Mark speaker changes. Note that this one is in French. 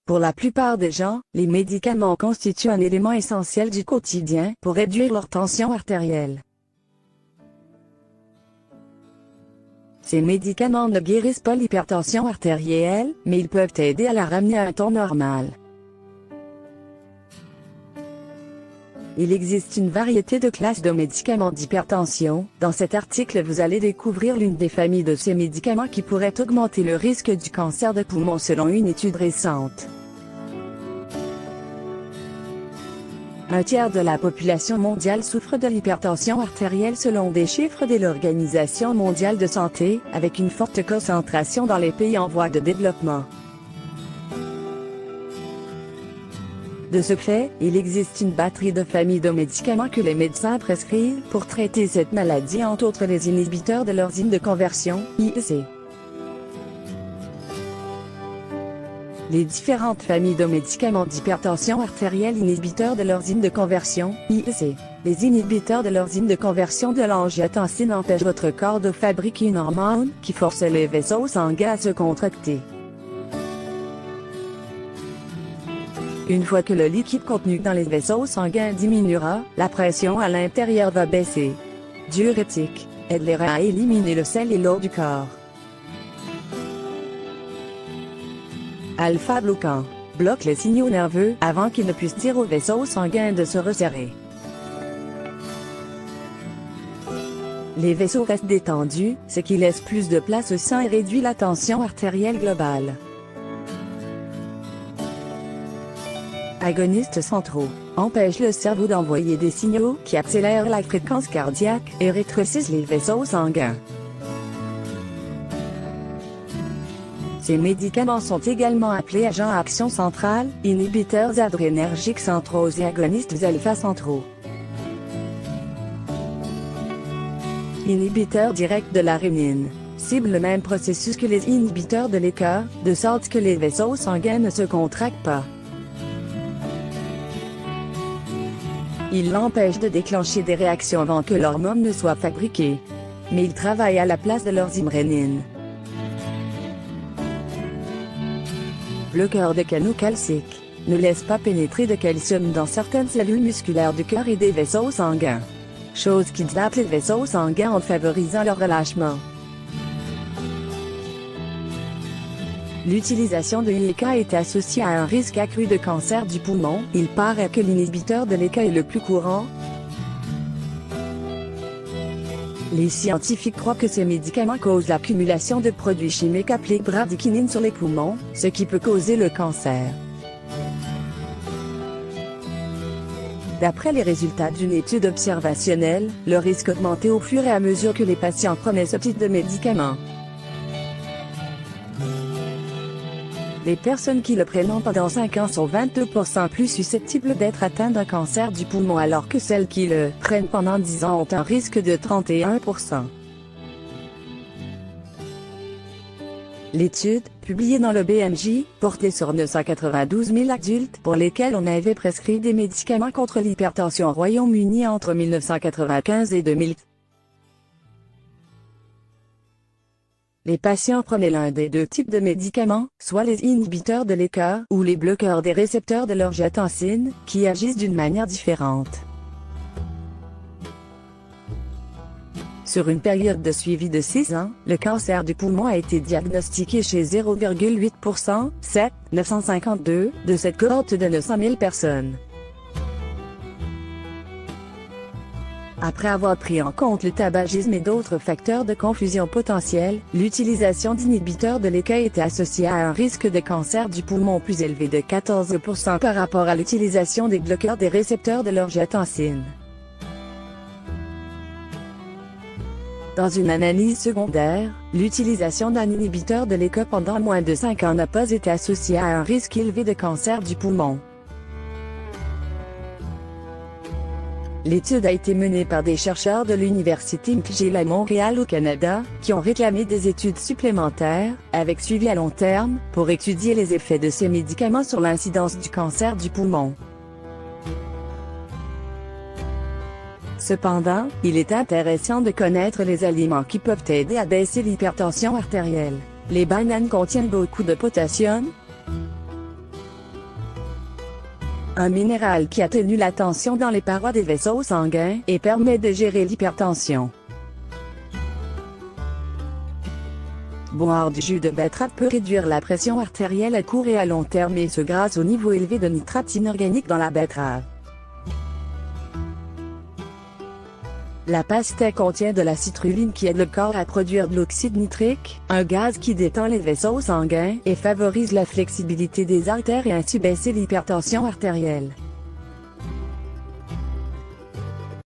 Speaker 1: Pour la plupart des gens, les médicaments constituent un élément essentiel du quotidien pour réduire leur tension artérielle. Ces médicaments ne guérissent pas l'hypertension artérielle, mais ils peuvent aider à la ramener à un ton normal. Il existe une variété de classes de médicaments d'hypertension. Dans cet article, vous allez découvrir l'une des familles de ces médicaments qui pourraient augmenter le risque du cancer de poumon selon une étude récente. Un tiers de la population mondiale souffre de l'hypertension artérielle selon des chiffres de l'Organisation mondiale de santé, avec une forte concentration dans les pays en voie de développement. De ce fait, il existe une batterie de familles de médicaments que les médecins prescrivent pour traiter cette maladie, entre autres les inhibiteurs de l'enzyme de conversion, IEC. Les différentes familles de médicaments d'hypertension artérielle inhibiteurs de l'enzyme de conversion, IEC. Les inhibiteurs de l'enzyme de conversion de l'angiotensine empêchent votre corps de fabriquer une hormone qui force les vaisseaux sanguins à se contracter. Une fois que le liquide contenu dans les vaisseaux sanguins diminuera, la pression à l'intérieur va baisser. Diurétique, aide les reins à éliminer le sel et l'eau du corps. Alpha-bloquant, bloque les signaux nerveux avant qu'ils ne puissent dire aux vaisseaux sanguins de se resserrer. Les vaisseaux restent détendus, ce qui laisse plus de place au sang et réduit la tension artérielle globale. Agonistes centraux, empêchent le cerveau d'envoyer des signaux qui accélèrent la fréquence cardiaque et rétrécissent les vaisseaux sanguins. Ces médicaments sont également appelés agents à action centrale, inhibiteurs adrénergiques centraux et agonistes alpha-centraux. Inhibiteurs directs de la rénine, ciblent le même processus que les inhibiteurs de l'ECA, de sorte que les vaisseaux sanguins ne se contractent pas. Ils l'empêchent de déclencher des réactions avant que l'hormone ne soit fabriquée. Mais ils travaillent à la place de l'enzyme rénine. Bloqueurs de canaux calciques, ne laissent pas pénétrer de calcium dans certaines cellules musculaires du cœur et des vaisseaux sanguins. Chose qui dilate les vaisseaux sanguins en favorisant leur relâchement. L'utilisation de l'ECA est associée à un risque accru de cancer du poumon. Il paraît que l'inhibiteur de l'ECA est le plus courant. Les scientifiques croient que ces médicaments causent l'accumulation de produits chimiques appelés bradykinin sur les poumons, ce qui peut causer le cancer. D'après les résultats d'une étude observationnelle, le risque augmentait au fur et à mesure que les patients prenaient ce type de médicaments. Les personnes qui le prennent pendant 5 ans sont 22% plus susceptibles d'être atteintes d'un cancer du poumon, alors que celles qui le prennent pendant 10 ans ont un risque de 31%. L'étude, publiée dans le BMJ, portait sur 992 000 adultes pour lesquels on avait prescrit des médicaments contre l'hypertension au Royaume-Uni entre 1995 et 2000. Les patients prenaient l'un des deux types de médicaments, soit les inhibiteurs de l'ECA ou les bloqueurs des récepteurs de l'angiotensine, qui agissent d'une manière différente. Sur une période de suivi de 6 ans, le cancer du poumon a été diagnostiqué chez 0,8%, 952, de cette cohorte de 900 000 personnes. Après avoir pris en compte le tabagisme et d'autres facteurs de confusion potentiels, l'utilisation d'inhibiteurs de l'ECA était associée à un risque de cancer du poumon plus élevé de 14% par rapport à l'utilisation des bloqueurs des récepteurs de l'angiotensine. Dans une analyse secondaire, l'utilisation d'un inhibiteur de l'ECA pendant moins de 5 ans n'a pas été associée à un risque élevé de cancer du poumon. L'étude a été menée par des chercheurs de l'Université McGill à Montréal au Canada, qui ont réclamé des études supplémentaires, avec suivi à long terme, pour étudier les effets de ces médicaments sur l'incidence du cancer du poumon. Cependant, il est intéressant de connaître les aliments qui peuvent aider à baisser l'hypertension artérielle. Les bananes contiennent beaucoup de potassium. un minéral qui atténue la tension dans les parois des vaisseaux sanguins et permet de gérer l'hypertension. Boire du jus de betterave peut réduire la pression artérielle à court et à long terme, et ce grâce au niveau élevé de nitrates inorganiques dans la betterave. La pastèque contient de la citrulline qui aide le corps à produire de l'oxyde nitrique, un gaz qui détend les vaisseaux sanguins et favorise la flexibilité des artères et ainsi baisser l'hypertension artérielle.